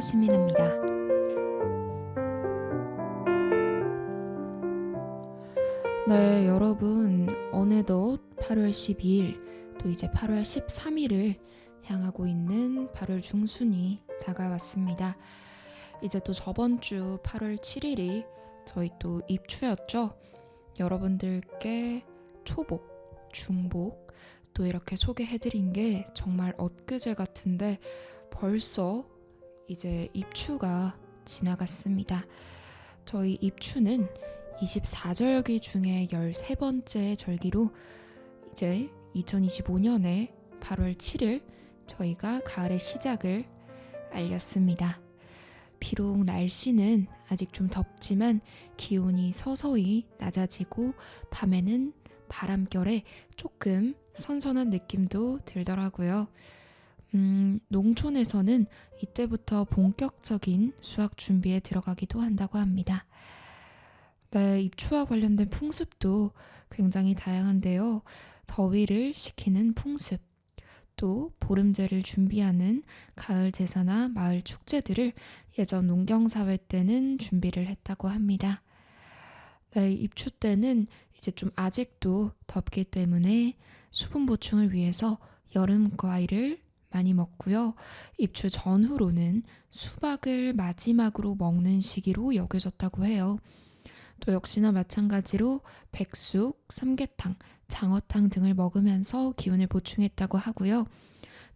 신민아입니다. 네, 여러분, 어느덧 8월 12일, 또 이제 8월 13일을 향하고 있는 8월 중순이 다가왔습니다. 이제 또 저번 주 8월 7일이 저희 또 입추였죠. 여러분들께 초복, 중복, 또 이렇게 소개해드린 게 정말 엊그제 같은데 벌써 이제 입추가 지나갔습니다. 저희 입추는 24절기 중에 13번째 절기로 이제 2025년에 8월 7일 저희가 가을의 시작을 알렸습니다. 비록 날씨는 아직 좀 덥지만 기온이 서서히 낮아지고 밤에는 바람결에 조금 선선한 느낌도 들더라고요. 농촌에서는 이때부터 본격적인 수확 준비에 들어가기도 한다고 합니다. 네, 입추와 관련된 풍습도 굉장히 다양한데요. 더위를 식히는 풍습, 또 보름제를 준비하는 가을 제사나 마을 축제들을 예전 농경사회 때는 준비를 했다고 합니다. 네, 입추 때는 이제 좀 아직도 덥기 때문에 수분 보충을 위해서 여름 과일을 많이 먹고요. 입추 전후로는 수박을 마지막으로 먹는 시기로 여겨졌다고 해요. 또 역시나 마찬가지로 백숙, 삼계탕, 장어탕 등을 먹으면서 기운을 보충했다고 하고요.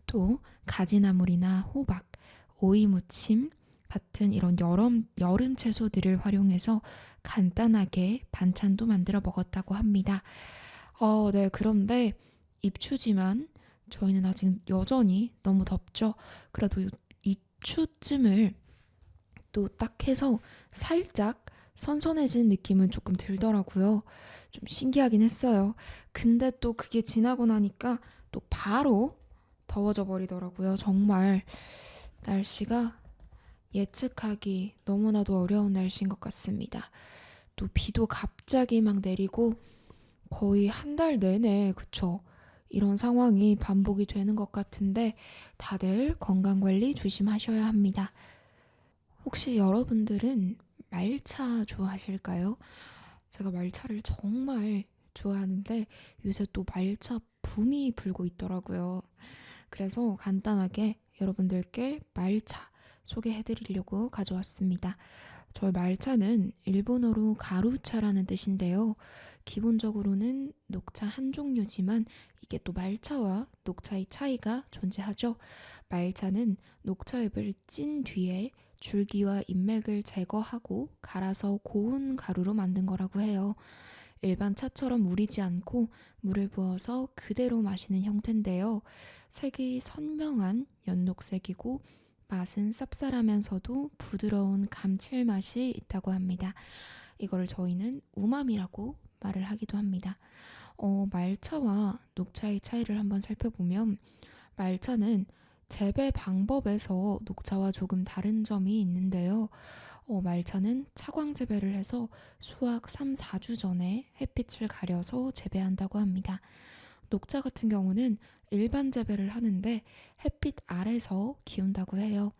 또 가지나물이나 호박, 오이무침 같은 이런 여름 채소들을 활용해서 간단하게 반찬도 만들어 먹었다고 합니다. 네, 그런데 입추지만 저희는 아직 여전히 너무 덥죠. 그래도 입추쯤을 또 딱 해서 살짝 선선해진 느낌은 조금 들더라고요. 좀 신기하긴 했어요. 근데 또 그게 지나고 나니까 또 바로 더워져 버리더라고요. 정말 날씨가 예측하기 너무나도 어려운 날씨인 것 같습니다. 또 비도 갑자기 막 내리고 거의 한 달 내내 그쵸? 이런 상황이 반복이 되는 것 같은데 다들 건강관리 조심하셔야 합니다. 혹시 여러분들은 말차 좋아하실까요? 제가 말차를 정말 좋아하는데 요새 또 말차 붐이 불고 있더라고요. 그래서 간단하게 여러분들께 말차 소개해드리려고 가져왔습니다. 저희 말차는 일본어로 가루차라는 뜻인데요. 기본적으로는 녹차 한 종류지만 이게 또 말차와 녹차의 차이가 존재하죠. 말차는 녹차잎을 찐 뒤에 줄기와 잎맥을 제거하고 갈아서 고운 가루로 만든 거라고 해요. 일반 차처럼 우리지 않고 물을 부어서 그대로 마시는 형태인데요. 색이 선명한 연녹색이고 맛은 쌉쌀하면서도 부드러운 감칠맛이 있다고 합니다. 이거를 저희는 우마미라고 말을 하기도 합니다. 말차와 녹차의 차이를 한번 살펴보면 말차는 재배 방법에서 녹차와 조금 다른 점이 있는데요. 말차는 차광 재배를 해서 수확 3, 4주 전에 햇빛을 가려서 재배한다고 합니다. 녹차 같은 경우는 일반 재배를 하는데 햇빛 아래서 키운다고 해요.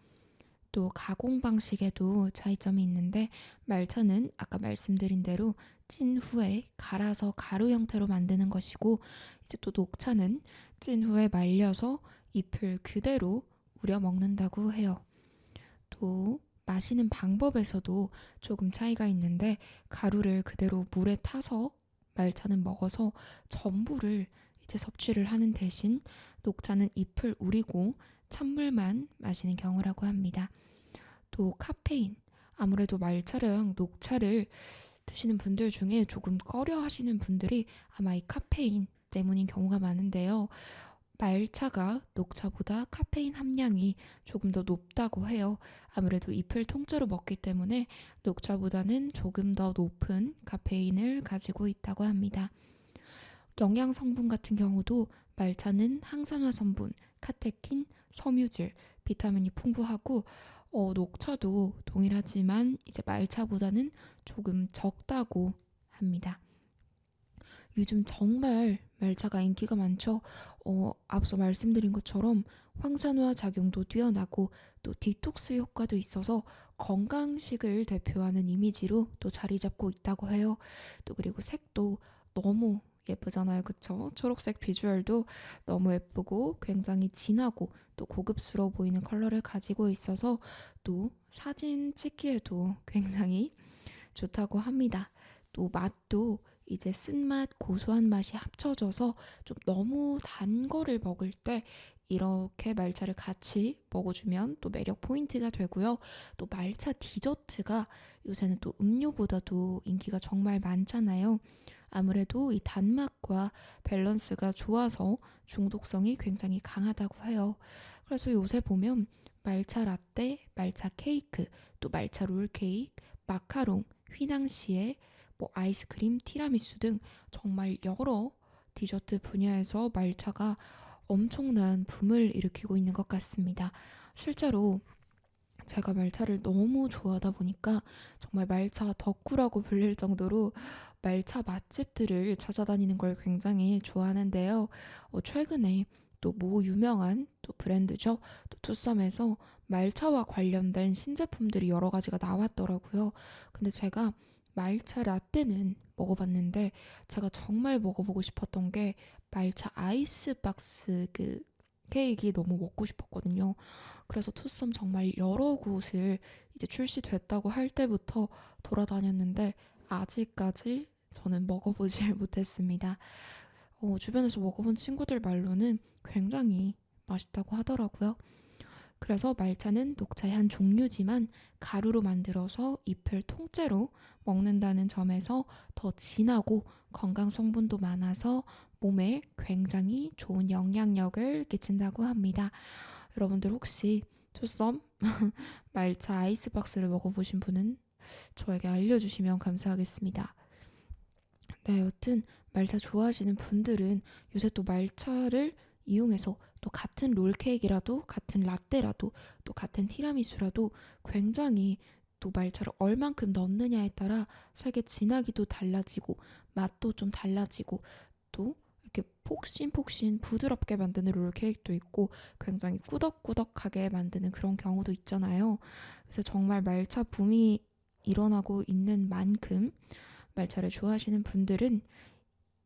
또 가공 방식에도 차이점이 있는데 말차는 아까 말씀드린 대로 찐 후에 갈아서 가루 형태로 만드는 것이고 이제 또 녹차는 찐 후에 말려서 잎을 그대로 우려 먹는다고 해요. 또 마시는 방법에서도 조금 차이가 있는데 가루를 그대로 물에 타서 말차는 먹어서 전부를 이제 섭취를 하는 대신 녹차는 잎을 우리고 찬물만 마시는 경우라고 합니다. 또 카페인, 아무래도 말차랑 녹차를 드시는 분들 중에 조금 꺼려 하시는 분들이 아마 이 카페인 때문인 경우가 많은데요. 말차가 녹차보다 카페인 함량이 조금 더 높다고 해요. 아무래도 잎을 통째로 먹기 때문에 녹차보다는 조금 더 높은 카페인을 가지고 있다고 합니다. 영양 성분 같은 경우도 말차는 항산화 성분, 카테킨, 섬유질, 비타민이 풍부하고 녹차도 동일하지만 이제 말차보다는 조금 적다고 합니다. 요즘 정말 말차가 인기가 많죠. 앞서 말씀드린 것처럼 황산화 작용도 뛰어나고 또 디톡스 효과도 있어서 건강식을 대표하는 이미지로 또 자리 잡고 있다고 해요. 또 그리고 색도 너무 예쁘잖아요. 그쵸? 초록색 비주얼도 너무 예쁘고 굉장히 진하고 또 고급스러워 보이는 컬러를 가지고 있어서 또 사진 찍기에도 굉장히 좋다고 합니다. 또 맛도 이제 쓴맛, 고소한 맛이 합쳐져서 좀 너무 단 거를 먹을 때 이렇게 말차를 같이 먹어주면 또 매력 포인트가 되고요. 또 말차 디저트가 요새는 또 음료보다도 인기가 정말 많잖아요. 아무래도 이 단맛과 밸런스가 좋아서 중독성이 굉장히 강하다고 해요. 그래서 요새 보면 말차 라떼, 말차 케이크, 또 말차 롤케이크, 마카롱, 휘낭시에 뭐 아이스크림, 티라미수 등 정말 여러 디저트 분야에서 말차가 엄청난 붐을 일으키고 있는 것 같습니다. 실제로 제가 말차를 너무 좋아하다 보니까 정말 말차 덕후라고 불릴 정도로 말차 맛집들을 찾아다니는 걸 굉장히 좋아하는데요. 최근에 또 모 유명한 또 브랜드죠. 또 투썸에서 말차와 관련된 신제품들이 여러 가지가 나왔더라고요. 근데 제가 말차 라떼는 먹어봤는데 제가 정말 먹어보고 싶었던 게 말차 아이스박스 그 케이크가 너무 먹고 싶었거든요. 그래서 투썸 정말 여러 곳을 이제 출시됐다고 할 때부터 돌아다녔는데 아직까지 저는 먹어보질 못했습니다. 주변에서 먹어본 친구들 말로는 굉장히 맛있다고 하더라고요. 그래서 말차는 녹차의 한 종류지만 가루로 만들어서 잎을 통째로 먹는다는 점에서 더 진하고 건강 성분도 많아서 몸에 굉장히 좋은 영향력을 끼친다고 합니다. 여러분들 혹시 투썸 말차 아이스박스를 먹어보신 분은 저에게 알려주시면 감사하겠습니다. 네, 여튼 말차 좋아하시는 분들은 요새 또 말차를 이용해서 또 같은 롤케이크라도 같은 라떼라도 또 같은 티라미수라도 굉장히 또 말차를 얼만큼 넣느냐에 따라 색의 진하기도 달라지고 맛도 좀 달라지고 또 이렇게 폭신폭신 부드럽게 만드는 롤케이크도 있고 굉장히 꾸덕꾸덕하게 만드는 그런 경우도 있잖아요. 그래서 정말 말차 붐이 일어나고 있는 만큼 말차를 좋아하시는 분들은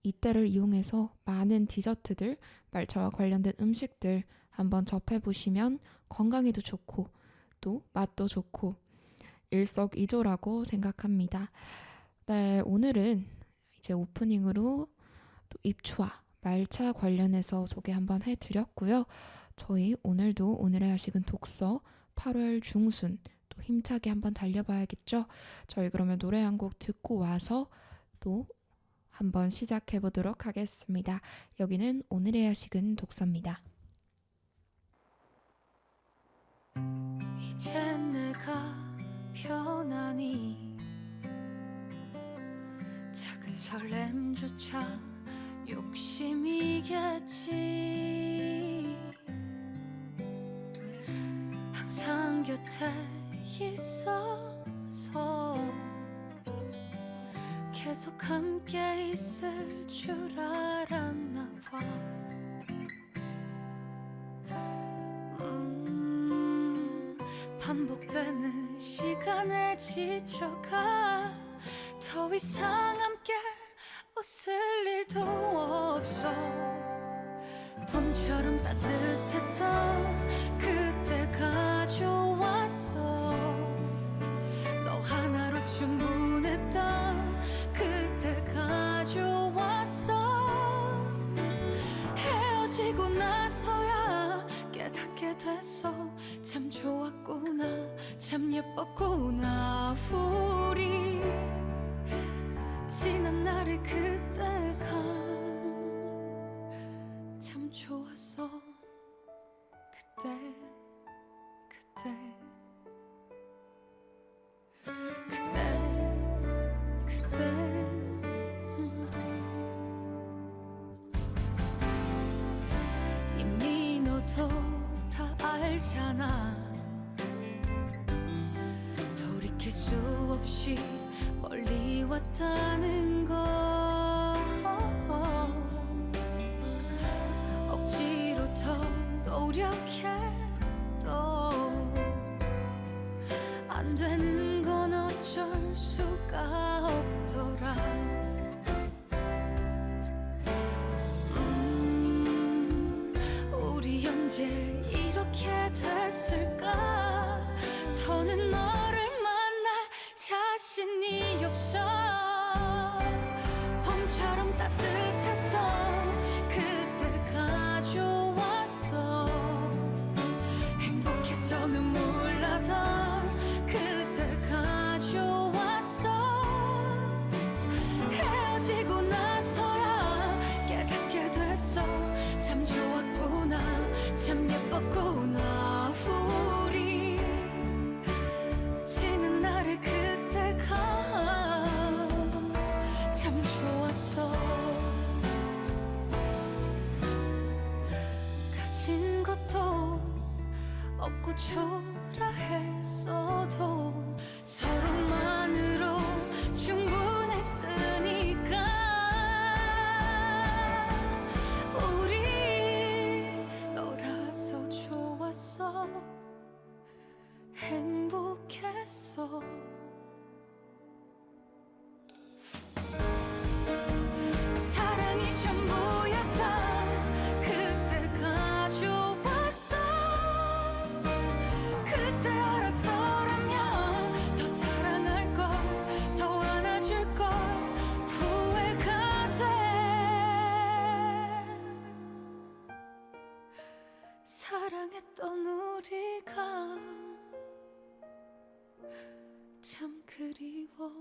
이때를 이용해서 많은 디저트들, 말차와 관련된 음식들 한번 접해보시면 건강에도 좋고 또 맛도 좋고 일석이조라고 생각합니다. 네, 오늘은 이제 오프닝으로 또 입추와 말차 관련해서 소개 한번 해드렸고요. 저희 오늘도 오늘의 야식은 독서 8월 중순 또 힘차게 한번 달려봐야겠죠. 저희 그러면 노래 한 곡 듣고 와서 또 한번 시작해 보도록 하겠습니다. 여기는 오늘의 야식은 독서입니다. 이젠 내가 편하니 작은 설렘조차 욕심이겠지. 항상 곁에 있어서 계속 함께 있을 줄 알았나 봐. 반복되는 시간에 지쳐가 더 이상 함께 웃을 일도 없어. 봄처럼 따뜻했던 그때가 좋았어. 너 하나로 충분했던 그때가 좋았어. 헤어지고 나서야 깨닫게 됐어. 참 좋았구나, 참 예뻤구나. 우리 지난 날의 그때가 참 좋았어. 그때 이미 너도 다 알잖아. 돌이킬 수 없이 멀리 왔다는 거. 이제 이렇게 됐을까? 더는 너를 만날 자신이 없어. 봄처럼 따뜻했던 그때가 좋았어. 행복해서 눈물 나던 그때가 좋았어. 헤어지고 나서야 깨닫게 됐어. 참 좋았구나, 참 예뻤구나. 우리 지는 날의 그때가 참 좋았어. 가진 것도 없고 초라했어도 서로만으로 충분했으니까 우리 너라서 좋았어. 행복했어. 사랑이 전부였다. 그때가 좋았어. 그때 알았더라면 더 사랑할 걸, 더 안아줄 걸 후회가 돼. 사랑했던 우리가 참 그리워.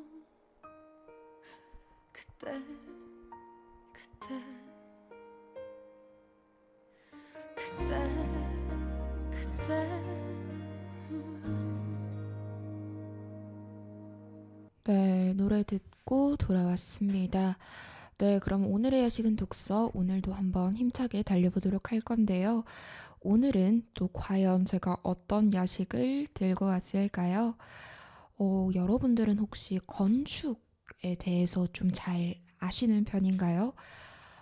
그때 그때 그때 네, 노래 듣고 돌아왔습니다. 네, 그럼 오늘의 야식은 독서, 오늘도 한번 힘차게 달려보도록 할 건데요. 오늘은 또 과연 제가 어떤 야식을 들고 왔을까요? 여러분들은 혹시 건축에 대해서 좀 잘 아시는 편인가요?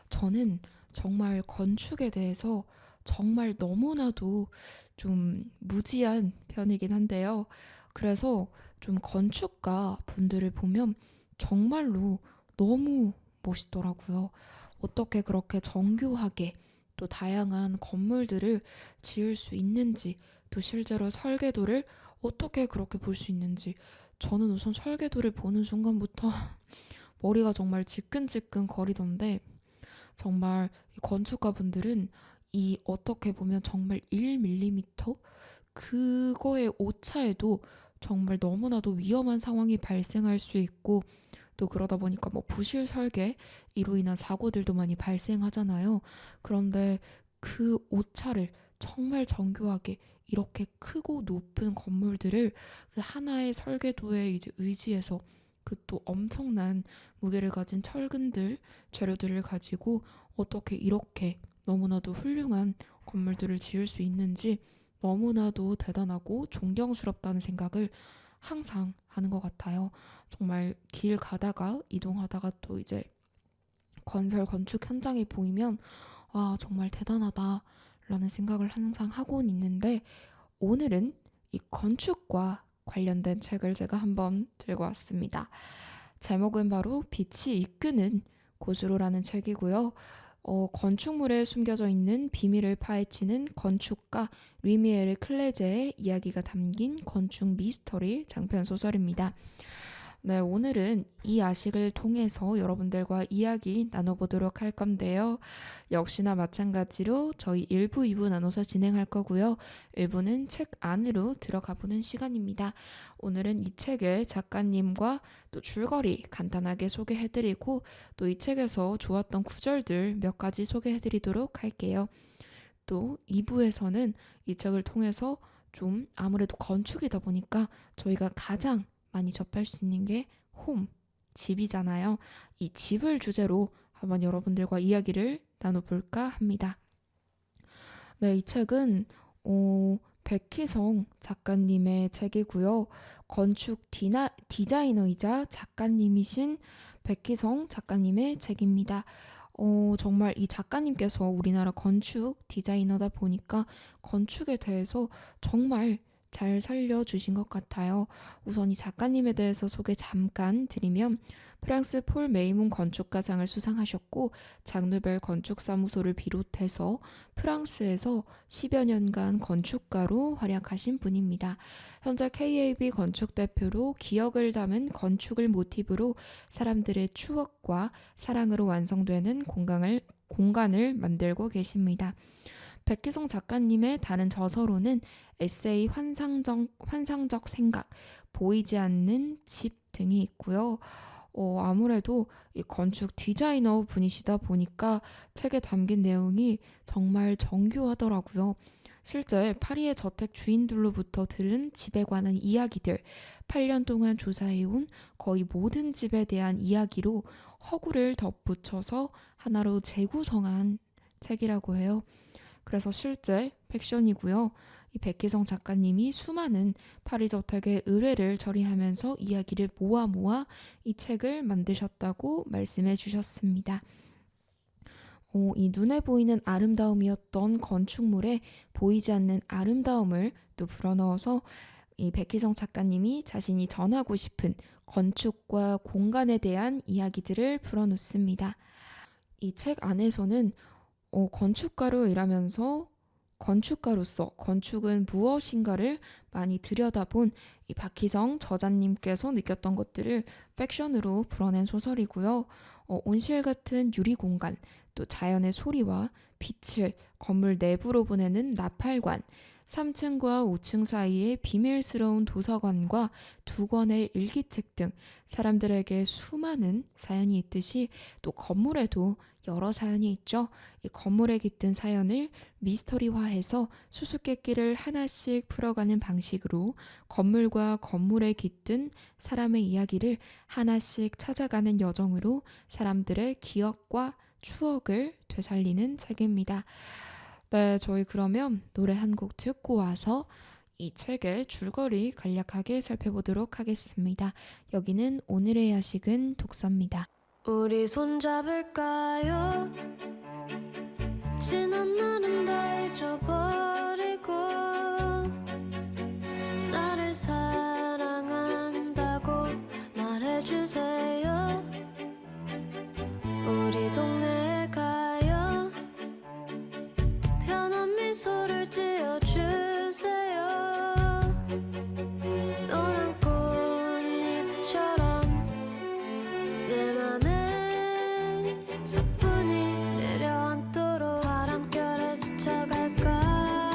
저는 정말 건축에 대해서 정말 너무나도 좀 무지한 편이긴 한데요. 그래서 좀 건축가 분들을 보면 정말로 너무 멋있더라고요. 어떻게 그렇게 정교하게 또 다양한 건물들을 지을 수 있는지, 또 실제로 설계도를 어떻게 그렇게 볼 수 있는지, 저는 우선 설계도를 보는 순간부터 머리가 정말 지끈지끈 거리던데, 정말 이 건축가분들은 이 어떻게 보면 정말 1mm 그거의 오차에도 정말 너무나도 위험한 상황이 발생할 수 있고, 또 그러다 보니까 뭐 부실 설계 이로 인한 사고들도 많이 발생하잖아요. 그런데 그 오차를 정말 정교하게 이렇게 크고 높은 건물들을 그 하나의 설계도에 이제 의지해서 그 또 엄청난 무게를 가진 철근들, 재료들을 가지고 어떻게 이렇게 너무나도 훌륭한 건물들을 지을 수 있는지 너무나도 대단하고 존경스럽다는 생각을 항상 하는 것 같아요. 정말 길 가다가 이동하다가 또 이제 건축 현장이 보이면 와, 정말 대단하다 라는 생각을 항상 하고는 있는데, 오늘은 이 건축과 관련된 책을 제가 한번 들고 왔습니다. 제목은 바로 빛이 이끄는 곳으로라는 책이고요. 건축물에 숨겨져 있는 비밀을 파헤치는 건축가 리미에르 클레제의 이야기가 담긴 건축 미스터리 장편 소설입니다. 네, 오늘은 이 야식을 통해서 여러분들과 이야기 나눠보도록 할 건데요. 역시나 마찬가지로 저희 1부, 2부 나눠서 진행할 거고요. 1부는 책 안으로 들어가 보는 시간입니다. 오늘은 이 책의 작가님과 또 줄거리 간단하게 소개해드리고, 또 이 책에서 좋았던 구절들 몇 가지 소개해드리도록 할게요. 또 2부에서는 이 책을 통해서 좀 아무래도 건축이다 보니까 저희가 가장 많이 접할 수 있는 게 집이잖아요. 이 집을 주제로 한번 여러분들과 이야기를 나눠볼까 합니다. 네, 이 책은 백희성 작가님의 책이고요. 건축 디자이너이자 작가님이신 백희성 작가님의 책입니다. 정말 이 작가님께서 우리나라 건축 디자이너다 보니까 건축에 대해서 정말 잘 살려주신 것 같아요. 우선 이 작가님에 대해서 소개 잠깐 드리면 프랑스 폴 메이몬 건축가상을 수상하셨고 장누벨 건축사무소를 비롯해서 프랑스에서 10여 년간 건축가로 활약하신 분입니다. 현재 KAB 건축 대표로 기억을 담은 건축을 모티브로 사람들의 추억과 사랑으로 완성되는 공간을 만들고 계십니다. 백희성 작가님의 다른 저서로는 에세이 환상적 생각, 보이지 않는 집 등이 있고요. 아무래도 이 건축 디자이너 분이시다 보니까 책에 담긴 내용이 정말 정교하더라고요. 실제 파리의 저택 주인들로부터 들은 집에 관한 이야기들, 8년 동안 조사해온 거의 모든 집에 대한 이야기로 허구를 덧붙여서 하나로 재구성한 책이라고 해요. 그래서 실제 팩션이고요. 이 백희성 작가님이 수많은 파리 저택의 의뢰를 처리하면서 이야기를 모아 이 책을 만드셨다고 말씀해 주셨습니다. 이 눈에 보이는 아름다움이었던 건축물에 보이지 않는 아름다움을 또 불어넣어서 이 백희성 작가님이 자신이 전하고 싶은 건축과 공간에 대한 이야기들을 불어넣습니다. 이 책 안에서는 건축가로 일하면서 건축가로서 건축은 무엇인가를 많이 들여다본 이 박희성 저자님께서 느꼈던 것들을 팩션으로 풀어낸 소설이고요. 온실 같은 유리 공간, 또 자연의 소리와 빛을 건물 내부로 보내는 나팔관, 3층과 5층 사이의 비밀스러운 도서관과 두 권의 일기책 등 사람들에게 수많은 사연이 있듯이 또 건물에도 여러 사연이 있죠. 이 건물에 깃든 사연을 미스터리화해서 수수께끼를 하나씩 풀어가는 방식으로 건물과 건물에 깃든 사람의 이야기를 하나씩 찾아가는 여정으로 사람들의 기억과 추억을 되살리는 책입니다. 네, 저희 그러면 노래 한 곡 듣고 와서 이 책의 줄거리 간략하게 살펴보도록 하겠습니다. 여기는 오늘의 야식은 독서입니다. 우리 손잡을까요? 지난 날은 다 잊어버리고 나를 사랑한다고 말해주세요. 우리 동네에 가요. 편한 미소를 지어주세요. 노란 꽃잎처럼 내 맘에 사뿐히 내려앉도록 바람결에 스쳐갈까.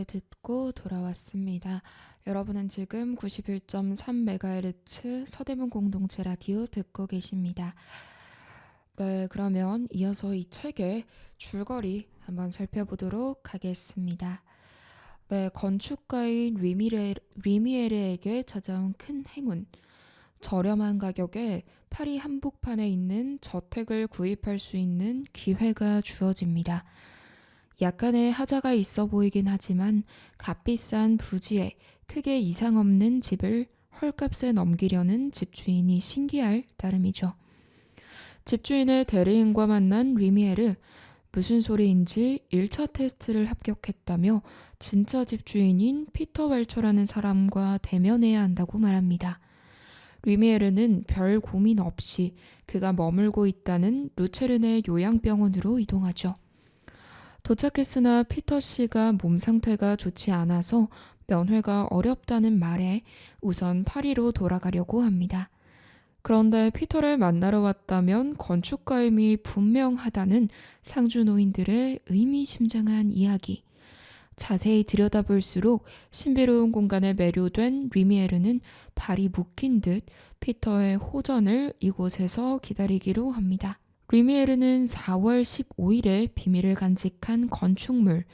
듣고 돌아왔습니다. 여러분은 지금 91.3MHz 서대문 공동체 라디오 듣고 계십니다. 네, 그러면 이어서 이 책의 줄거리 한번 살펴보도록 하겠습니다. 네, 건축가인 리미에르에게 찾아온 큰 행운. 저렴한 가격에 파리 한복판에 있는 저택을 구입할 수 있는 기회가 주어집니다. 약간의 하자가 있어 보이긴 하지만 값비싼 부지에 크게 이상 없는 집을 헐값에 넘기려는 집주인이 신기할 따름이죠. 집주인의 대리인과 만난 리미에르, 무슨 소리인지 1차 테스트를 합격했다며 진짜 집주인인 피터 웰처라는 사람과 대면해야 한다고 말합니다. 리미에르는 별 고민 없이 그가 머물고 있다는 루체른의 요양병원으로 이동하죠. 도착했으나 피터 씨가 몸 상태가 좋지 않아서 면회가 어렵다는 말에 우선 파리로 돌아가려고 합니다. 그런데 피터를 만나러 왔다면 건축가임이 분명하다는 상주노인들의 의미심장한 이야기. 자세히 들여다볼수록 신비로운 공간에 매료된 리미에르는 발이 묶인 듯 피터의 호전을 이곳에서 기다리기로 합니다. 리미에르는 4월 15일에 비밀을 간직한 건축물,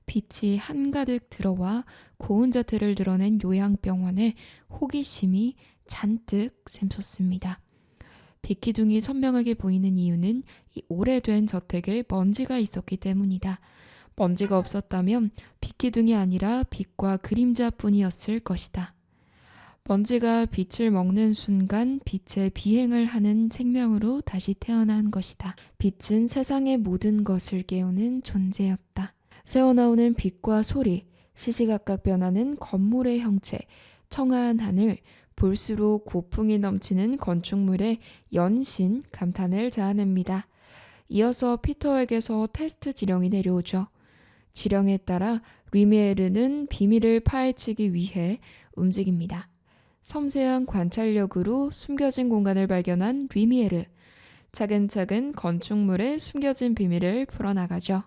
빛이 한가득 들어와 고운 자태를 드러낸 요양병원에 호기심이 잔뜩 샘솟습니다. 빛기둥이 선명하게 보이는 이유는 이 오래된 저택에 먼지가 있었기 때문이다. 먼지가 없었다면 빛기둥이 아니라 빛과 그림자뿐이었을 것이다. 먼지가 빛을 먹는 순간 빛의 비행을 하는 생명으로 다시 태어난 것이다. 빛은 세상의 모든 것을 깨우는 존재였다. 새어나오는 빛과 소리, 시시각각 변하는 건물의 형체, 청아한 하늘, 볼수록 고풍이 넘치는 건축물의 연신 감탄을 자아냅니다. 이어서 피터에게서 테스트 지령이 내려오죠. 지령에 따라 리미에르는 비밀을 파헤치기 위해 움직입니다. 섬세한 관찰력으로 숨겨진 공간을 발견한 리미에르. 차근차근 건축물의 숨겨진 비밀을 풀어나가죠.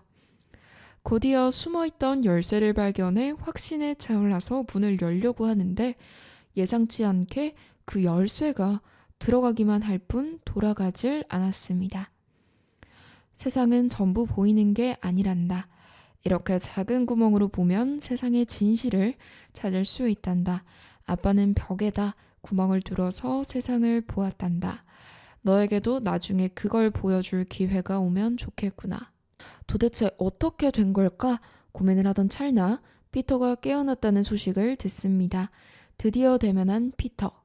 곧이어 숨어있던 열쇠를 발견해 확신에 차올라서 문을 열려고 하는데 예상치 않게 그 열쇠가 들어가기만 할 뿐 돌아가질 않았습니다. 세상은 전부 보이는 게 아니란다. 이렇게 작은 구멍으로 보면 세상의 진실을 찾을 수 있단다. 아빠는 벽에다 구멍을 뚫어서 세상을 보았단다. 너에게도 나중에 그걸 보여줄 기회가 오면 좋겠구나. 도대체 어떻게 된 걸까? 고민을 하던 찰나 피터가 깨어났다는 소식을 듣습니다. 드디어 대면한 피터.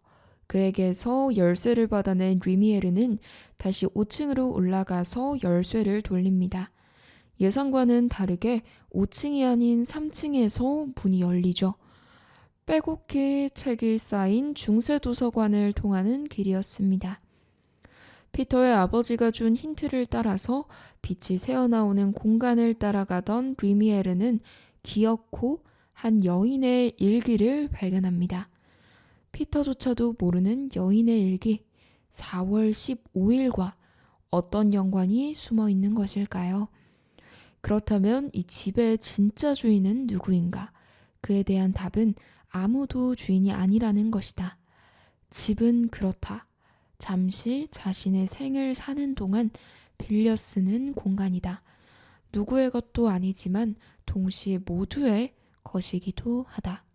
그에게서 열쇠를 받아낸 리미에르는 다시 5층으로 올라가서 열쇠를 돌립니다. 예상과는 다르게 5층이 아닌 3층에서 문이 열리죠. 빼곡히 책이 쌓인 중세도서관을 통하는 길이었습니다. 피터의 아버지가 준 힌트를 따라서 빛이 새어나오는 공간을 따라가던 리미에르는 기어코 한 여인의 일기를 발견합니다. 피터조차도 모르는 여인의 일기, 4월 15일과 어떤 연관이 숨어 있는 것일까요? 그렇다면 이 집의 진짜 주인은 누구인가? 그에 대한 답은 아무도 주인이 아니라는 것이다. 집은 그렇다. 잠시 자신의 생을 사는 동안 빌려 쓰는 공간이다. 누구의 것도 아니지만 동시에 모두의 것이기도 하다.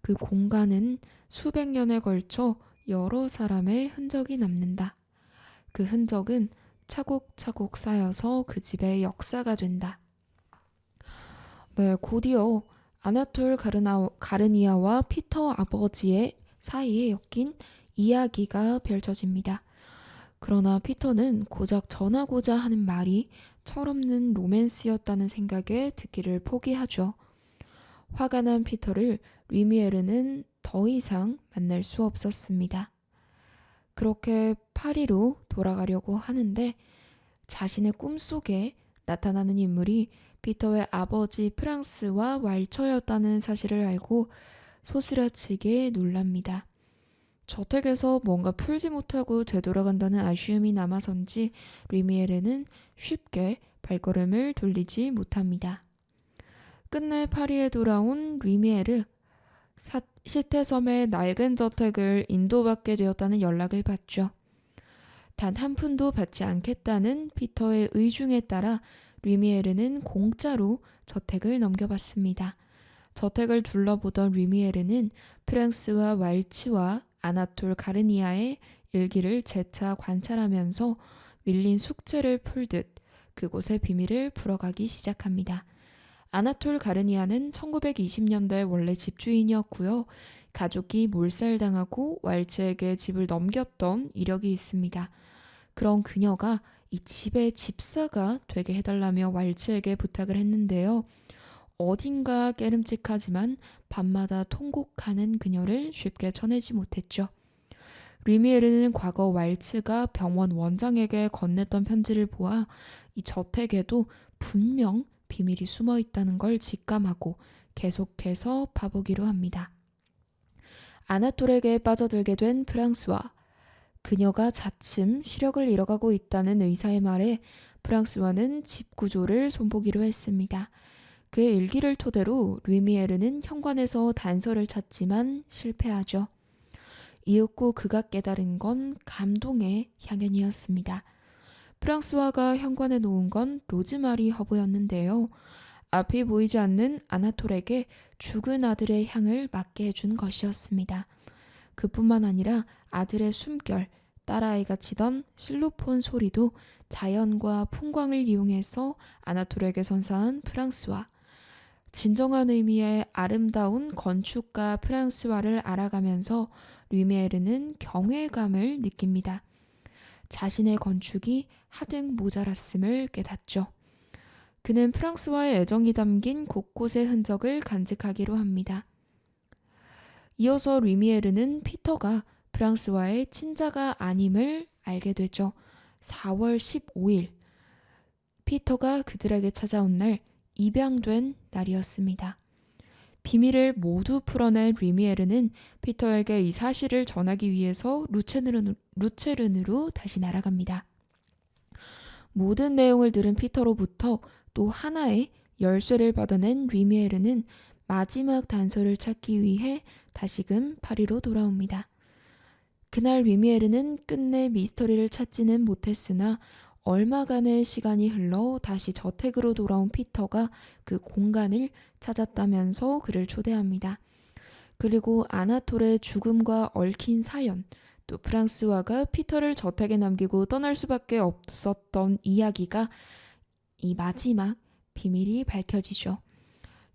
그 공간은 수백 년에 걸쳐 여러 사람의 흔적이 남는다. 그 흔적은 차곡차곡 쌓여서 그 집의 역사가 된다. 네, 곧이어 아나톨 가르니아와 피터 아버지의 사이에 엮인 이야기가 펼쳐집니다. 그러나 피터는 고작 전하고자 하는 말이 철없는 로맨스였다는 생각에 듣기를 포기하죠. 화가 난 피터를 리미에르는 더 이상 만날 수 없었습니다. 그렇게 파리로 돌아가려고 하는데 자신의 꿈속에 나타나는 인물이 피터의 아버지 프랑스와 왈처였다는 사실을 알고 소스라치게 놀랍니다. 저택에서 뭔가 풀지 못하고 되돌아간다는 아쉬움이 남아선지 리미에르는 쉽게 발걸음을 돌리지 못합니다. 끝내 파리에 돌아온 루미에르. 시테섬의 낡은 저택을 인도받게 되었다는 연락을 받죠. 단 한 푼도 받지 않겠다는 피터의 의중에 따라 루미에르는 공짜로 저택을 넘겨받습니다. 저택을 둘러보던 루미에르는 프랑스와 왈츠와 아나톨 가르니아의 일기를 재차 관찰하면서 밀린 숙제를 풀듯 그곳의 비밀을 풀어가기 시작합니다. 아나톨 가르니아는 1920년대 원래 집주인이었고요. 가족이 몰살당하고 왈츠에게 집을 넘겼던 이력이 있습니다. 그런 그녀가 이 집의 집사가 되게 해달라며 왈츠에게 부탁을 했는데요. 어딘가 깨름직하지만 밤마다 통곡하는 그녀를 쉽게 쳐내지 못했죠. 루미에르는 과거 왈츠가 병원 원장에게 건넸던 편지를 보아 이 저택에도 분명 비밀이 숨어 있다는 걸 직감하고 계속해서 파보기로 합니다. 아나톨에게 빠져들게 된 프랑스와 그녀가 자칫 시력을 잃어가고 있다는 의사의 말에 프랑스와는 집 구조를 손보기로 했습니다. 그의 일기를 토대로 루미에르는 현관에서 단서를 찾지만 실패하죠. 이윽고 그가 깨달은 건 감동의 향연이었습니다. 프랑스와가 현관에 놓은 건 로즈마리 허브였는데요. 앞이 보이지 않는 아나톨에게 죽은 아들의 향을 맡게 해준 것이었습니다. 그뿐만 아니라 아들의 숨결, 딸아이가 치던 실로폰 소리도 자연과 풍광을 이용해서 아나톨에게 선사한 프랑스와, 진정한 의미의 아름다운 건축가 프랑스와를 알아가면서 루미에르는 경외감을 느낍니다. 자신의 건축이 하등 모자랐음을 깨닫죠. 그는 프랑스와의 애정이 담긴 곳곳의 흔적을 간직하기로 합니다. 이어서 루미에르는 피터가 프랑스와의 친자가 아님을 알게 되죠. 4월 15일, 피터가 그들에게 찾아온 날, 입양된 날이었습니다. 비밀을 모두 풀어낸 루미에르는 피터에게 이 사실을 전하기 위해서 루체른으로 다시 날아갑니다. 모든 내용을 들은 피터로부터 또 하나의 열쇠를 받아낸 루미에르는 마지막 단서를 찾기 위해 다시금 파리로 돌아옵니다. 그날 루미에르는 끝내 미스터리를 찾지는 못했으나 얼마간의 시간이 흘러 다시 저택으로 돌아온 피터가 그 공간을 찾았다면서 그를 초대합니다. 그리고 아나톨의 죽음과 얽힌 사연, 또 프랑스와가 피터를 저택에 남기고 떠날 수밖에 없었던 이야기가, 이 마지막 비밀이 밝혀지죠.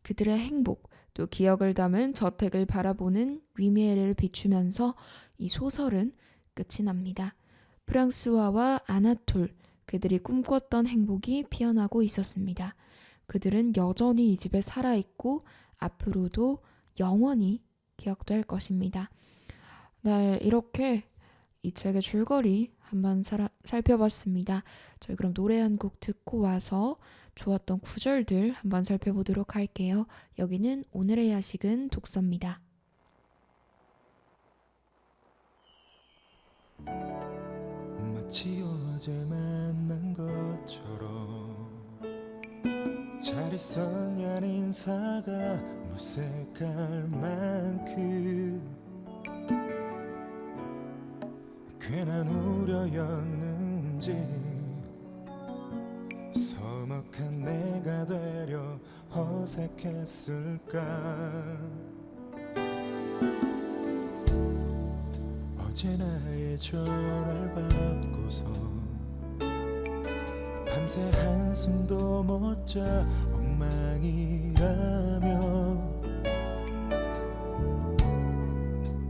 그들의 행복, 또 기억을 담은 저택을 바라보는 루미에르를 비추면서 이 소설은 끝이 납니다. 프랑스와와 아나톨, 그들이 꿈꿨던 행복이 피어나고 있었습니다. 그들은 여전히 이 집에 살아있고 앞으로도 영원히 기억될 것입니다. 네, 이렇게 이 책의 줄거리 한번 살펴봤습니다. 저희 그럼 노래 한 곡 듣고 와서 좋았던 구절들 한번 살펴보도록 할게요. 여기는 오늘의 야식은 독서입니다. 마치 어제 만난 것처럼 잘 있었냐는 인사가 무색할 만큼 괜한 우려였는지 서먹한 내가 되려 어색했을까. 어제 나의 전화를 받고서 밤새 한숨도 못 자 엉망이라며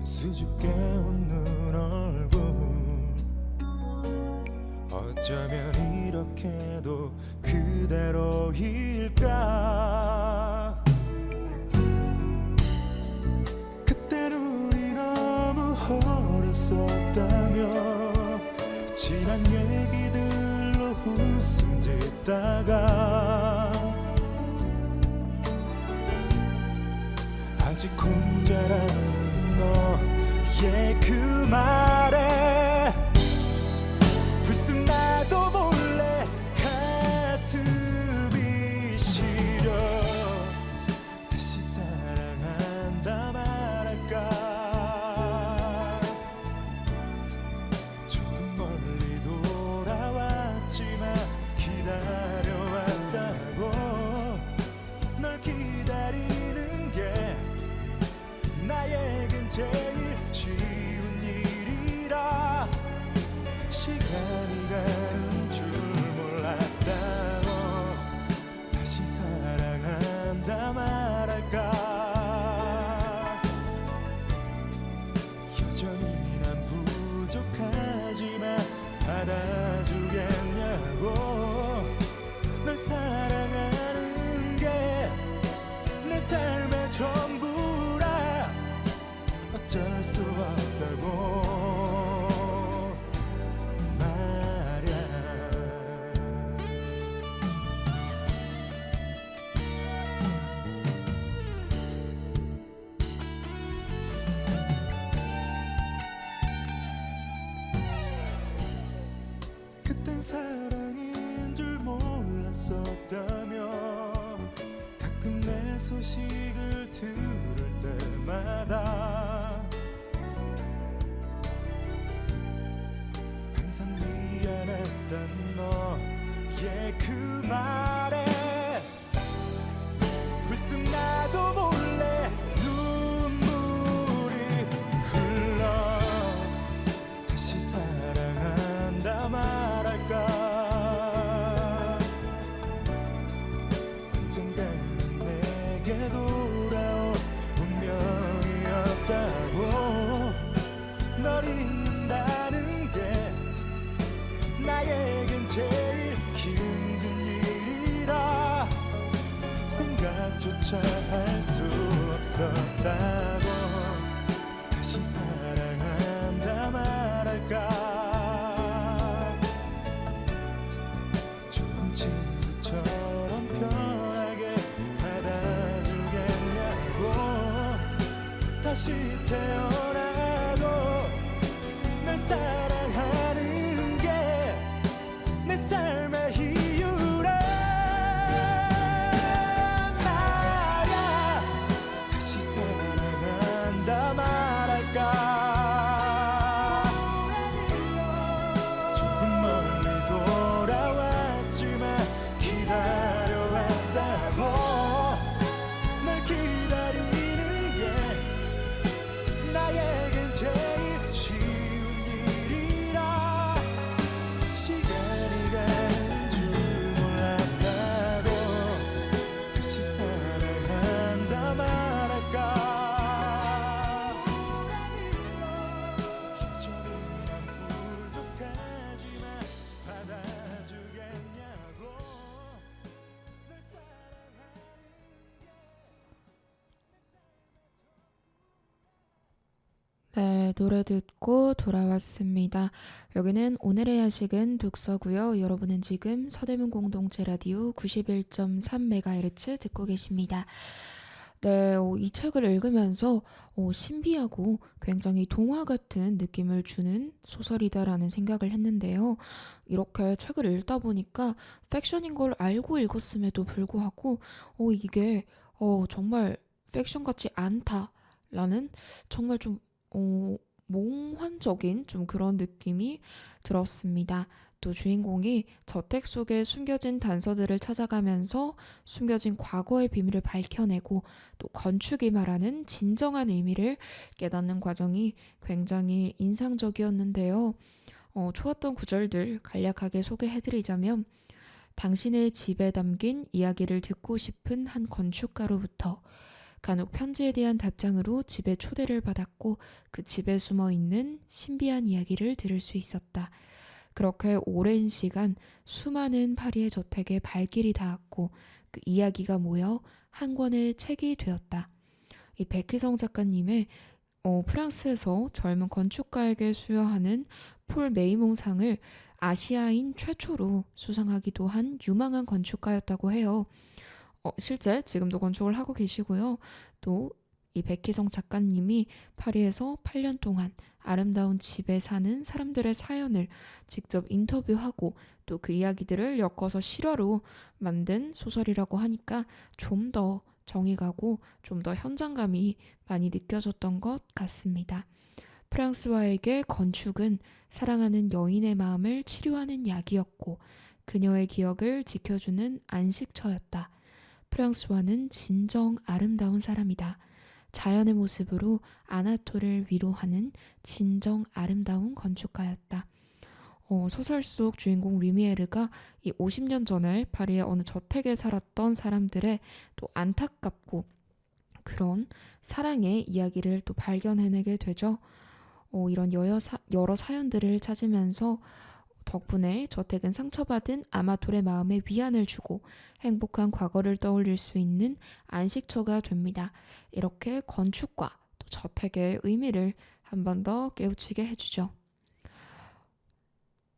수줍게 웃는 얼굴, 어쩌면 이렇게도 그대로일까. 그때는 우리 너무 어렸었다며 지난 얘기들로 웃음 짓다가 아직 혼자라는 너의 그 말에 불쑥 나도 몰래 가슴이 시려 제일 쉬운 일이라 시간이 가는 줄 몰랐다고 다시 사랑한다 말할까 여전히 난 부족하지만 받아주겠냐고 널 사랑하는 게 내 삶의 전부라 어쩔 수 없다고 말야 그땐 사랑인 줄 몰랐었다면 가끔 내 소식을 들을 때마다 항상 미안했던 너의 그 말에 불쑥 나도 몰래 눈물이 흘러 다시 사랑한다 말할까 언젠가는 내게 돌아올 운명이었다고 널 잊는다는 게 나에겐 제일 힘든 일이라 생각조차 할 수 없었다고 다시 사랑한다 말할까 좋은 친구처럼 편하게 받아주겠냐고 다시 태어나도 날 사랑하는 게 내 삶의 이유란 말야 다시 사랑한다 말할까 조금 멀리 돌아왔지만 기다려왔다고 널 기다리는 게 나에겐 제일 쉬운 일이라 시간이 가는 줄 몰랐다고 다시 사랑한다 말할까 여전히 난 부족하지만 받아주겠냐고 널 사랑하는 네, 노래 듣고 돌아왔습니다. 여기는 오늘의 야식은 독서고요. 여러분은 지금 서대문 공동체 라디오 91.3MHz 듣고 계십니다. 네, 이 책을 읽으면서 신비하고 굉장히 동화 같은 느낌을 주는 소설이다라는 생각을 했는데요. 이렇게 책을 읽다 보니까 팩션인 걸 알고 읽었음에도 불구하고 이게 정말 팩션 같지 않다라는 정말 좀 몽환적인 좀 그런 느낌이 들었습니다. 또 주인공이 저택 속에 숨겨진 단서들을 찾아가면서 숨겨진 과거의 비밀을 밝혀내고 또 건축이 말하는 진정한 의미를 깨닫는 과정이 굉장히 인상적이었는데요. 좋았던 구절들 간략하게 소개해드리자면 당신의 집에 담긴 이야기를 듣고 싶은 한 건축가로부터 간혹 편지에 대한 답장으로 집에 초대를 받았고 그 집에 숨어있는 신비한 이야기를 들을 수 있었다. 그렇게 오랜 시간 수많은 파리의 저택에 발길이 닿았고 그 이야기가 모여 한 권의 책이 되었다. 이 백희성 작가님의 프랑스에서 젊은 건축가에게 수여하는 폴 메이몽상을 아시아인 최초로 수상하기도 한 유망한 건축가였다고 해요. 실제 지금도 건축을 하고 계시고요. 또 이 백희성 작가님이 파리에서 8년 동안 아름다운 집에 사는 사람들의 사연을 직접 인터뷰하고 또 그 이야기들을 엮어서 실화로 만든 소설이라고 하니까 좀 더 정이 가고 좀 더 현장감이 많이 느껴졌던 것 같습니다. 프랑스와에게 건축은 사랑하는 여인의 마음을 치료하는 약이었고 그녀의 기억을 지켜주는 안식처였다. 프랑스와는 진정 아름다운 사람이다. 자연의 모습으로 아나톨을 위로하는 진정 아름다운 건축가였다. 소설 속 주인공 르미에르가 이 50년 전에 파리의 어느 저택에 살았던 사람들의 또 안타깝고 그런 사랑의 이야기를 또 발견해내게 되죠. 이런 여러 사연들을 찾으면서 덕분에 저택은 상처받은 아마톨의 마음에 위안을 주고 행복한 과거를 떠올릴 수 있는 안식처가 됩니다. 이렇게 건축과 또 저택의 의미를 한 번 더 깨우치게 해주죠.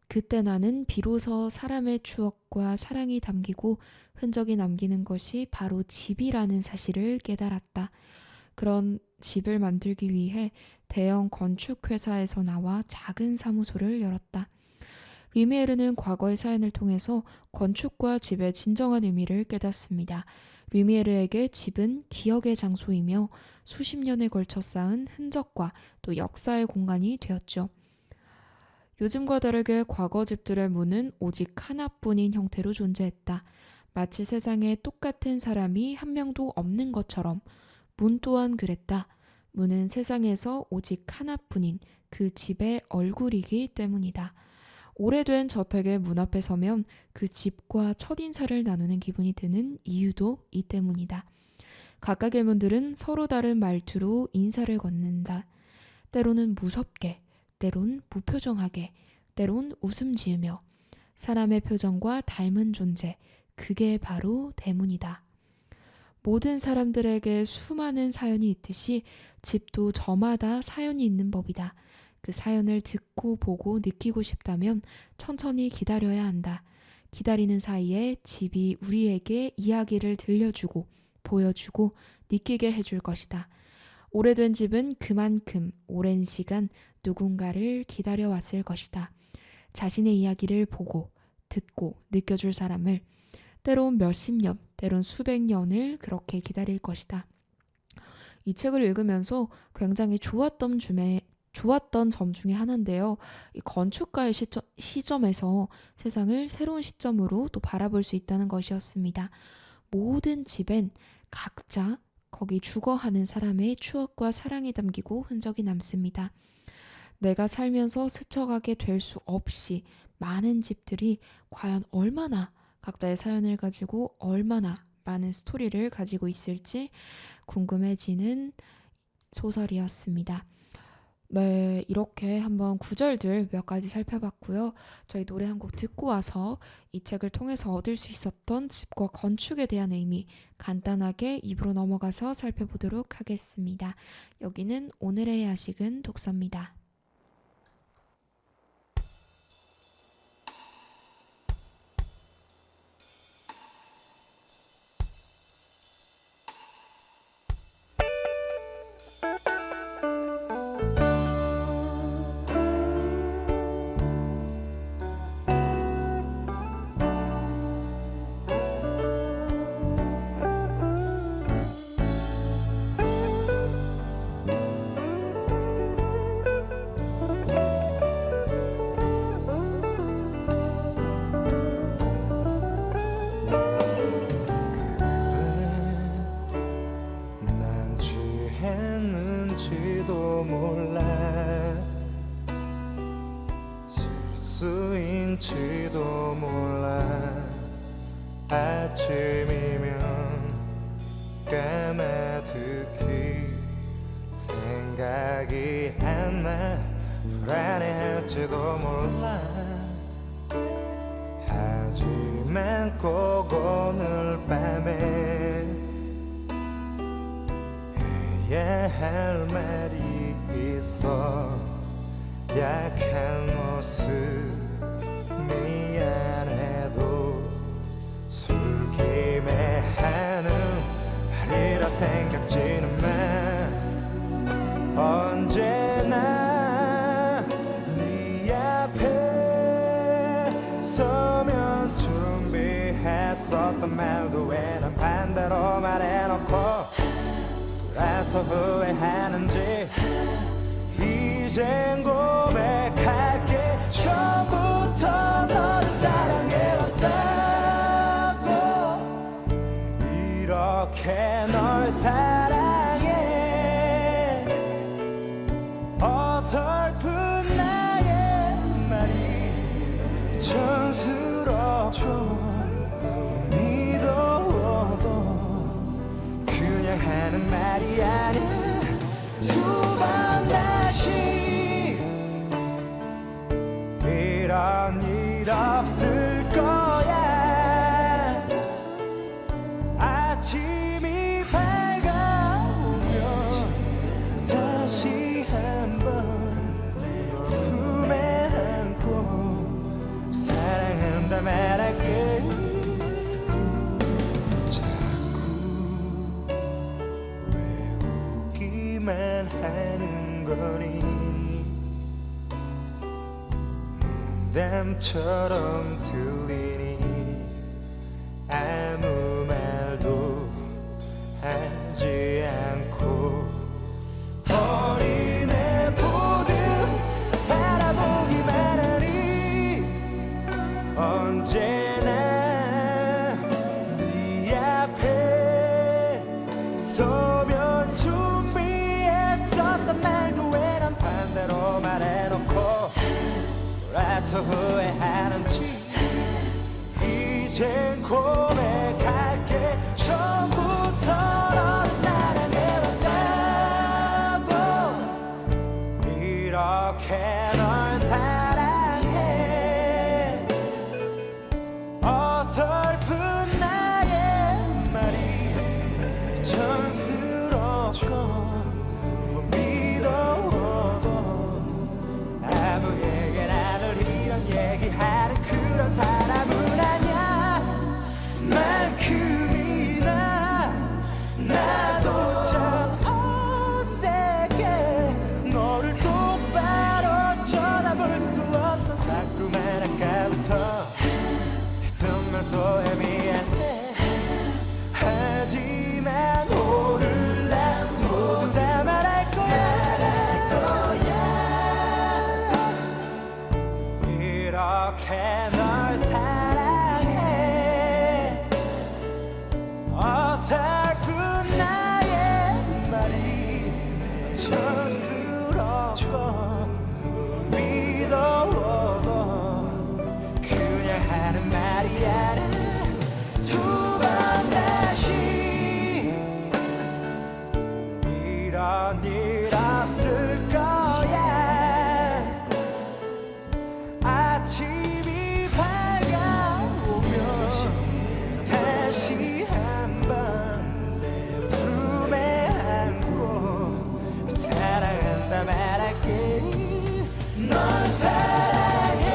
그때 나는 비로소 사람의 추억과 사랑이 담기고 흔적이 남기는 것이 바로 집이라는 사실을 깨달았다. 그런 집을 만들기 위해 대형 건축회사에서 나와 작은 사무소를 열었다. 르미에르는 과거의 사연을 통해서 건축과 집의 진정한 의미를 깨닫습니다. 르미에르에게 집은 기억의 장소이며 수십 년에 걸쳐 쌓은 흔적과 또 역사의 공간이 되었죠. 요즘과 다르게 과거 집들의 문은 오직 하나뿐인 형태로 존재했다. 마치 세상에 똑같은 사람이 한 명도 없는 것처럼 문 또한 그랬다. 문은 세상에서 오직 하나뿐인 그 집의 얼굴이기 때문이다. 오래된 저택의 문 앞에 서면 그 집과 첫인사를 나누는 기분이 드는 이유도 이 때문이다. 각각의 문들은 서로 다른 말투로 인사를 건넨다. 때로는 무섭게, 때론 무표정하게, 때론 웃음 지으며 사람의 표정과 닮은 존재, 그게 바로 대문이다. 모든 사람들에게 수많은 사연이 있듯이 집도 저마다 사연이 있는 법이다. 그 사연을 듣고 보고 느끼고 싶다면 천천히 기다려야 한다. 기다리는 사이에 집이 우리에게 이야기를 들려주고 보여주고 느끼게 해줄 것이다. 오래된 집은 그만큼 오랜 시간 누군가를 기다려왔을 것이다. 자신의 이야기를 보고 듣고 느껴줄 사람을 때론 몇십 년, 때론 수백 년을 그렇게 기다릴 것이다. 이 책을 읽으면서 굉장히 좋았던 점 중에 하나인데요. 이 건축가의 시점에서 세상을 새로운 시점으로 또 바라볼 수 있다는 것이었습니다. 모든 집엔 각자 거기 죽어가는 사람의 추억과 사랑이 담기고 흔적이 남습니다. 내가 살면서 스쳐가게 될 수 없이 많은 집들이 과연 얼마나 각자의 사연을 가지고 얼마나 많은 스토리를 가지고 있을지 궁금해지는 소설이었습니다. 네, 이렇게 한번 구절들 몇 가지 살펴봤고요. 저희 노래 한 곡 듣고 와서 이 책을 통해서 얻을 수 있었던 집과 건축에 대한 의미 간단하게 입으로 넘어가서 살펴보도록 하겠습니다. 여기는 오늘의 야식은 독서입니다. 난 취했는지도 몰라 실수인지도 몰라 아침이면 까마득히 생각이 안 나 불안해할지도 몰라 하지만 꼭 오늘 밤에 해야 할 말이 있어 약한 모습 미안해도 술김에 하는 말이라 생각지는 마 언제나 네 앞에 서면 준비했었던 말도 왜 난 반대로 말해놓고 돌아서 후회하는지 이젠 고백할게 처음부터 너를 사랑해왔다고 이렇게 널 사랑해 어설픈 나의 말이 촌스럽고 믿어도 그냥 하는 말이 아니야. 두 번 다시 이런 일 없을 거야. 아침이 밝아오면 다시 한번 품에 안고 사랑한다 말할게. 자꾸 외우기만 하는 거니 농담처럼 들리니 아무 말도 하지 않고 어린애 보듯 바라보기만 하니 언제나 네 앞에 서면 준비했었던 말도 왜 난 반대로 말해놓고 돌아서 후회하는지. 이젠 고백할게. 처음부터 너를 사랑해왔다고. 이렇게 널 사랑해. 어설픈 나의 말이 촌스럽고 못 믿어도 아무 얘기나 늘 이런 얘기하는 그런 사람은 아니야. 만큼이나 나도 참 어색해. 너를 똑바로 쳐다볼 수 없어. 자꾸만 아까부터 했던 말도 애매한데 하지만 오늘 난 모두 다 말할 거야. 이렇게 널 사랑해. 어설픈 나의 말이 촌스럽고 믿어도 그냥 하는 말이 아니야. 두 번 다시 이런 일 없을 거야. 아침이 밝아오면 다시 한번 품에 안고 사랑한다 말할게. 널 사랑해.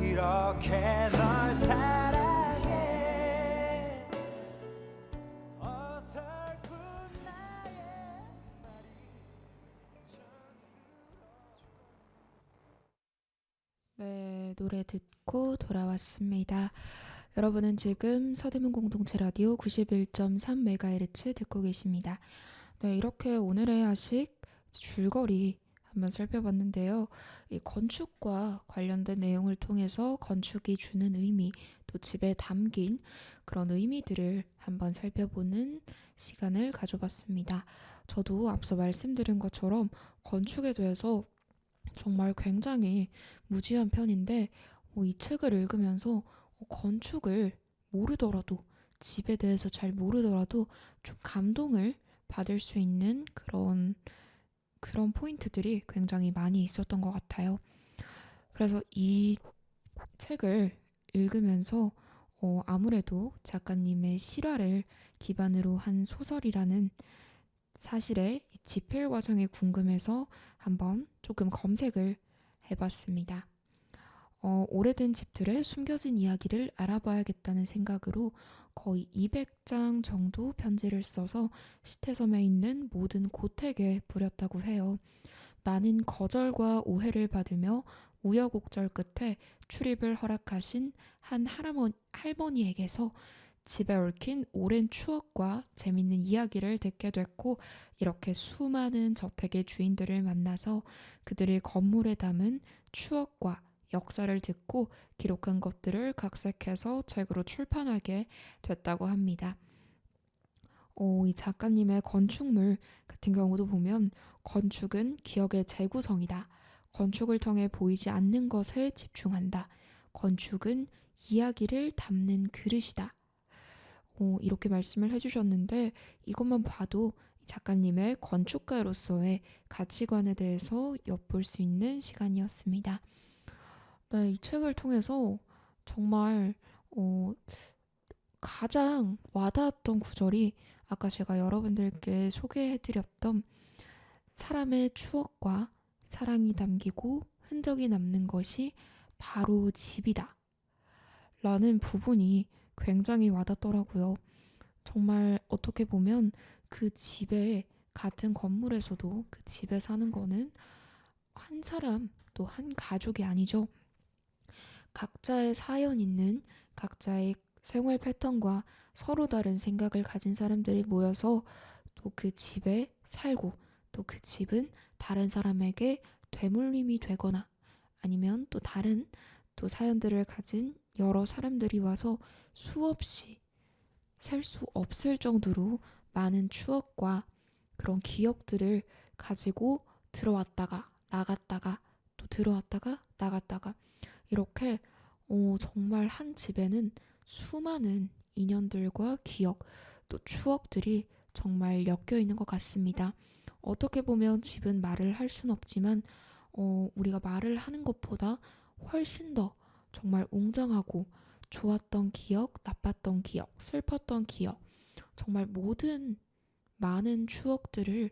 이렇게 널 사랑해. 어설픈 나의 말이 네, 노래 듣고 돌아왔습니다. 여러분은 지금 서대문 공동체 라디오 91.3MHz 듣고 계십니다. 네, 이렇게 오늘의 야식 줄거리 한번 살펴봤는데요. 이 건축과 관련된 내용을 통해서 건축이 주는 의미, 또 집에 담긴 그런 의미들을 한번 살펴보는 시간을 가져봤습니다. 저도 앞서 말씀드린 것처럼 건축에 대해서 정말 굉장히 무지한 편인데 이 책을 읽으면서 건축을 모르더라도 집에 대해서 잘 모르더라도 좀 감동을 받을 수 있는 그런 포인트들이 굉장히 많이 있었던 것 같아요. 그래서 이 책을 읽으면서 아무래도 작가님의 실화를 기반으로 한 소설이라는 사실에 이 집필 과정이 궁금해서 한번 조금 검색을 해봤습니다. 오래된 집들의 숨겨진 이야기를 알아봐야겠다는 생각으로 거의 200장 정도 편지를 써서 시태섬에 있는 모든 고택에 뿌렸다고 해요. 많은 거절과 오해를 받으며 우여곡절 끝에 출입을 허락하신 한 할머니에게서 집에 얽힌 오랜 추억과 재밌는 이야기를 듣게 됐고, 이렇게 수많은 저택의 주인들을 만나서 그들이 건물에 담은 추억과 역사를 듣고 기록한 것들을 각색해서 책으로 출판하게 됐다고 합니다. 이 작가님의 건축물 같은 경우도 보면 건축은 기억의 재구성이다. 건축을 통해 보이지 않는 것에 집중한다. 건축은 이야기를 담는 그릇이다. 이렇게 말씀을 해주셨는데 이것만 봐도 이 작가님의 건축가로서의 가치관에 대해서 엿볼 수 있는 시간이었습니다. 네, 이 책을 통해서 정말 가장 와닿았던 구절이 아까 제가 여러분들께 소개해드렸던 사람의 추억과 사랑이 담기고 흔적이 남는 것이 바로 집이다. 라는 부분이 굉장히 와닿더라고요. 정말 어떻게 보면 그 집에 같은 건물에서도 그 집에 사는 거는 한 사람 또 한 가족이 아니죠. 각자의 사연 있는 각자의 생활 패턴과 서로 다른 생각을 가진 사람들이 모여서 또 그 집에 살고 또 그 집은 다른 사람에게 되물림이 되거나 아니면 또 다른 또 사연들을 가진 여러 사람들이 와서 수없이 셀 수 없을 정도로 많은 추억과 그런 기억들을 가지고 들어왔다가 나갔다가 또 들어왔다가 나갔다가 이렇게 정말 한 집에는 수많은 인연들과 기억 또 추억들이 정말 엮여 있는 것 같습니다. 어떻게 보면 집은 말을 할 수는 없지만 우리가 말을 하는 것보다 훨씬 더 정말 웅장하고 좋았던 기억, 나빴던 기억, 슬펐던 기억 정말 모든 많은 추억들을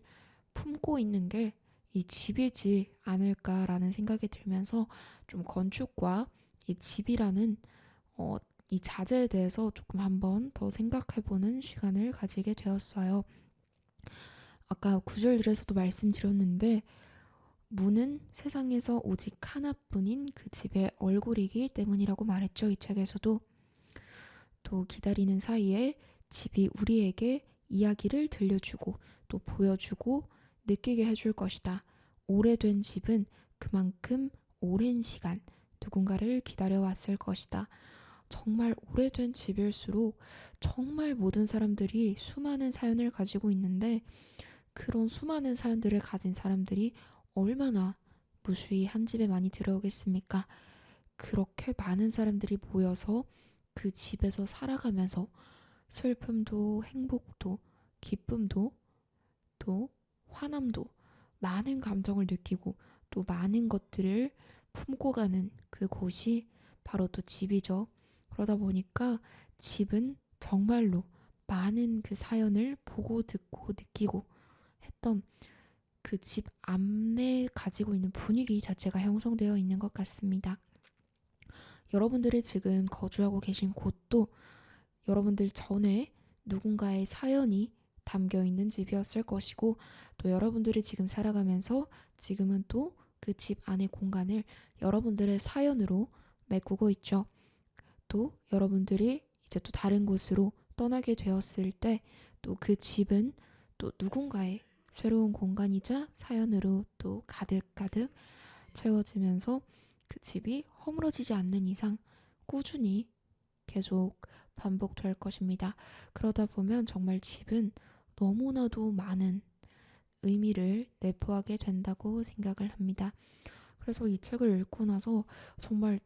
품고 있는 게 이 집이지 않을까라는 생각이 들면서 좀 건축과 이 집이라는 이 자재에 대해서 조금 한번 더 생각해보는 시간을 가지게 되었어요. 아까 구절들에서도 말씀드렸는데 문은 세상에서 오직 하나뿐인 그 집의 얼굴이기 때문이라고 말했죠. 이 책에서도. 또 기다리는 사이에 집이 우리에게 이야기를 들려주고 또 보여주고 느끼게 해줄 것이다. 오래된 집은 그만큼 오랜 시간 누군가를 기다려왔을 것이다. 정말 오래된 집일수록 정말 모든 사람들이 수많은 사연을 가지고 있는데 그런 수많은 사연들을 가진 사람들이 얼마나 무수히 한 집에 많이 들어오겠습니까? 그렇게 많은 사람들이 모여서 그 집에서 살아가면서 슬픔도 행복도 기쁨도 또 화남도 많은 감정을 느끼고 또 많은 것들을 품고 가는 그곳이 바로 또 집이죠. 그러다 보니까 집은 정말로 많은 그 사연을 보고 듣고 느끼고 했던 그 집 안에 가지고 있는 분위기 자체가 형성되어 있는 것 같습니다. 여러분들이 지금 거주하고 계신 곳도 여러분들 전에 누군가의 사연이 담겨 있는 집이었을 것이고 또 여러분들이 지금 살아가면서 지금은 또 그 집 안의 공간을 여러분들의 사연으로 메꾸고 있죠. 또 여러분들이 이제 또 다른 곳으로 떠나게 되었을 때 또 그 집은 또 누군가의 새로운 공간이자 사연으로 또 가득가득 채워지면서 그 집이 허물어지지 않는 이상 꾸준히 계속 반복될 것입니다. 그러다 보면 정말 집은 너무나도 많은 의미를 내포하게 된다고 생각을 합니다. 그래서 이 책을 읽고 나서 정말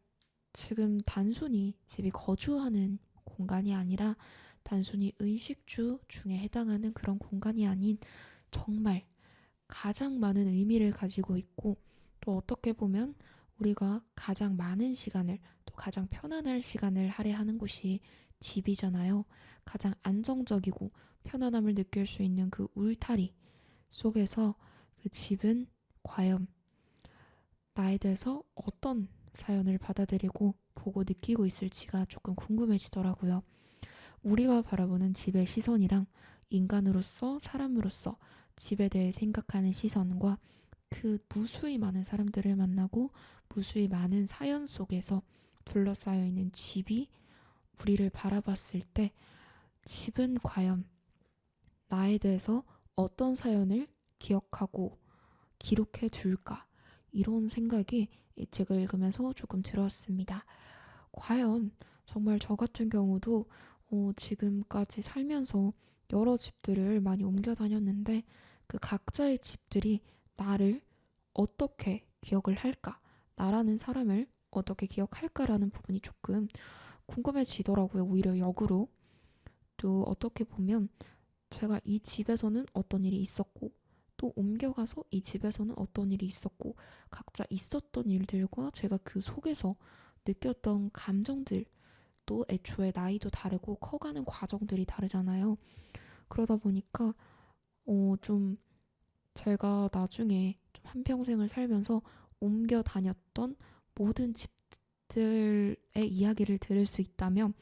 지금 단순히 집이 거주하는 공간이 아니라 단순히 의식주 중에 해당하는 그런 공간이 아닌 정말 가장 많은 의미를 가지고 있고 또 어떻게 보면 우리가 가장 많은 시간을 또 가장 편안할 시간을 할애하는 곳이 집이잖아요. 가장 안정적이고 편안함을 느낄 수 있는 그 울타리 속에서 그 집은 과연 나에 대해서 어떤 사연을 받아들이고 보고 느끼고 있을지가 조금 궁금해지더라고요. 우리가 바라보는 집의 시선이랑 인간으로서 사람으로서 집에 대해 생각하는 시선과 그 무수히 많은 사람들을 만나고 무수히 많은 사연 속에서 둘러싸여 있는 집이 우리를 바라봤을 때 집은 과연 나에 대해서 어떤 사연을 기억하고 기록해 둘까? 이런 생각이 이 책을 읽으면서 조금 들었습니다. 과연 정말 저 같은 경우도 지금까지 살면서 여러 집들을 많이 옮겨 다녔는데 그 각자의 집들이 나를 어떻게 기억을 할까? 나라는 사람을 어떻게 기억할까라는 부분이 조금 궁금해지더라고요. 오히려 역으로. 또 어떻게 보면 제가 이 집에서는 어떤 일이 있었고 또 옮겨가서 이 집에서는 어떤 일이 있었고 각자 있었던 일들과 제가 그 속에서 느꼈던 감정들 또 애초에 나이도 다르고 커가는 과정들이 다르잖아요. 그러다 보니까 좀 제가 나중에 좀 한평생을 살면서 옮겨 다녔던 모든 집들의 이야기를 들을 수 있다면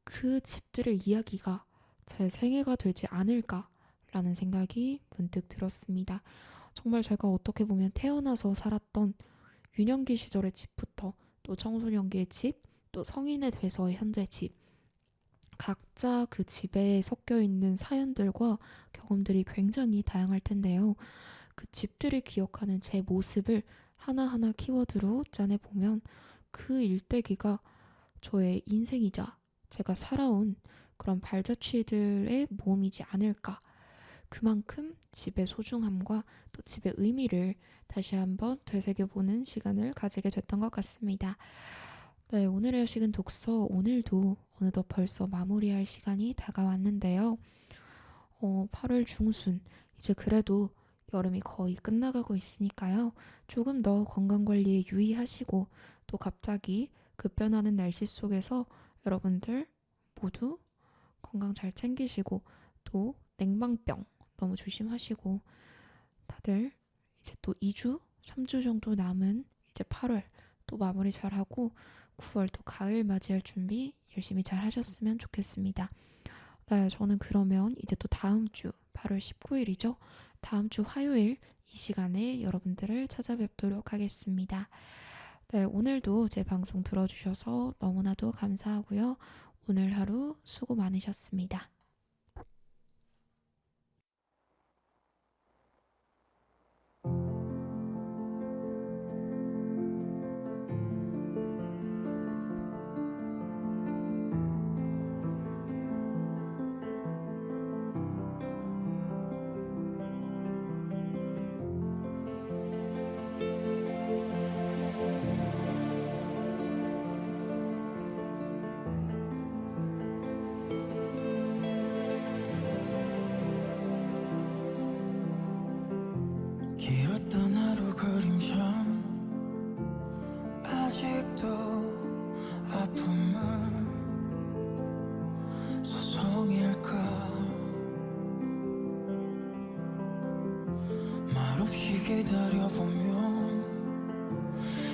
그 집들의 이야기가 제 생애가 되지 않을까라는 생각이 문득 들었습니다. 정말 제가 어떻게 보면 태어나서 살았던 유년기 시절의 집부터 또 청소년기의 집, 또 성인에 돼서의 현재 집, 각자 그 집에 섞여 있는 사연들과 경험들이 굉장히 다양할 텐데요. 그 집들이 기억하는 제 모습을 하나하나 키워드로 짜내보면 그 일대기가 저의 인생이자 제가 살아온 그런 발자취들의 모험이지 않을까. 그만큼 집의 소중함과 또 집의 의미를 다시 한번 되새겨보는 시간을 가지게 됐던 것 같습니다. 네, 오늘의 식은 독서, 오늘도 어느덧 벌써 마무리할 시간이 다가왔는데요. 8월 중순, 이제 그래도 여름이 거의 끝나가고 있으니까요. 조금 더 건강관리에 유의하시고 또 갑자기 급변하는 날씨 속에서 여러분들 모두 건강 잘 챙기시고 또 냉방병 너무 조심하시고 다들 이제 또 2주, 3주 정도 남은 이제 8월 또 마무리 잘하고 9월 또 가을 맞이할 준비 열심히 잘 하셨으면 좋겠습니다. 네, 저는 그러면 이제 또 다음 주 8월 19일이죠. 다음 주 화요일 이 시간에 여러분들을 찾아뵙도록 하겠습니다. 네, 오늘도 제 방송 들어주셔서 너무나도 감사하고요. 오늘 하루 수고 많으셨습니다. 길었던 하루 그림자 아직도 아픔은 소송일까 말없이 기다려보면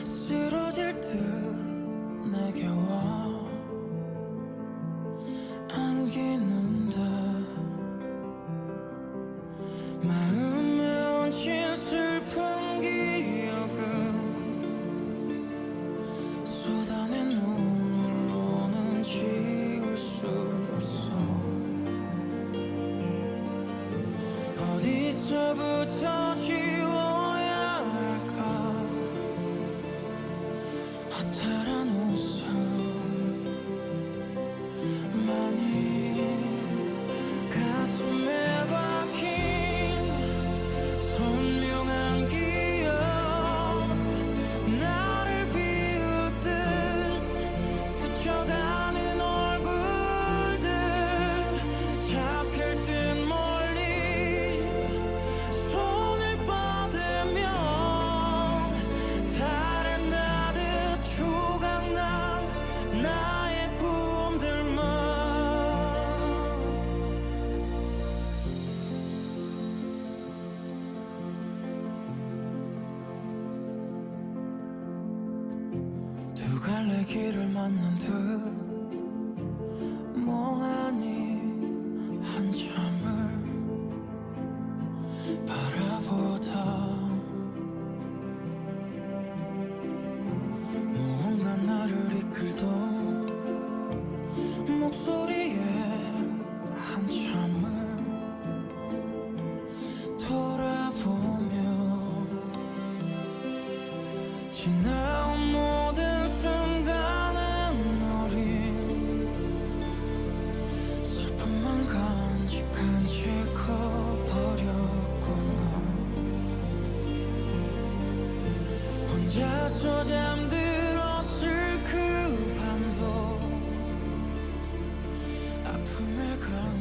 쓰러질 듯 내게 와 안기는데 마음에 얹힌 슬픈 기억은 쏟아낸 눈물로는 지울 수 없어 어디서부터 지워야 할까 허탈한 웃음만이 가슴에 박힌 선명한 기억 나를 비웃듯 스쳐가는 얼굴들 잡힐 듯 멀리 손을 뻗으면 달은 나듯 조각난 나의 꿈들만 두 갈래 길을 만난 듯 멍하니 한참을 바라보다 무언가 나를 이끌던 목소리에 한참을 돌아보며 지나온 모든 순간은 어린 혼자서 잠들었을 그 밤도 아픔을 건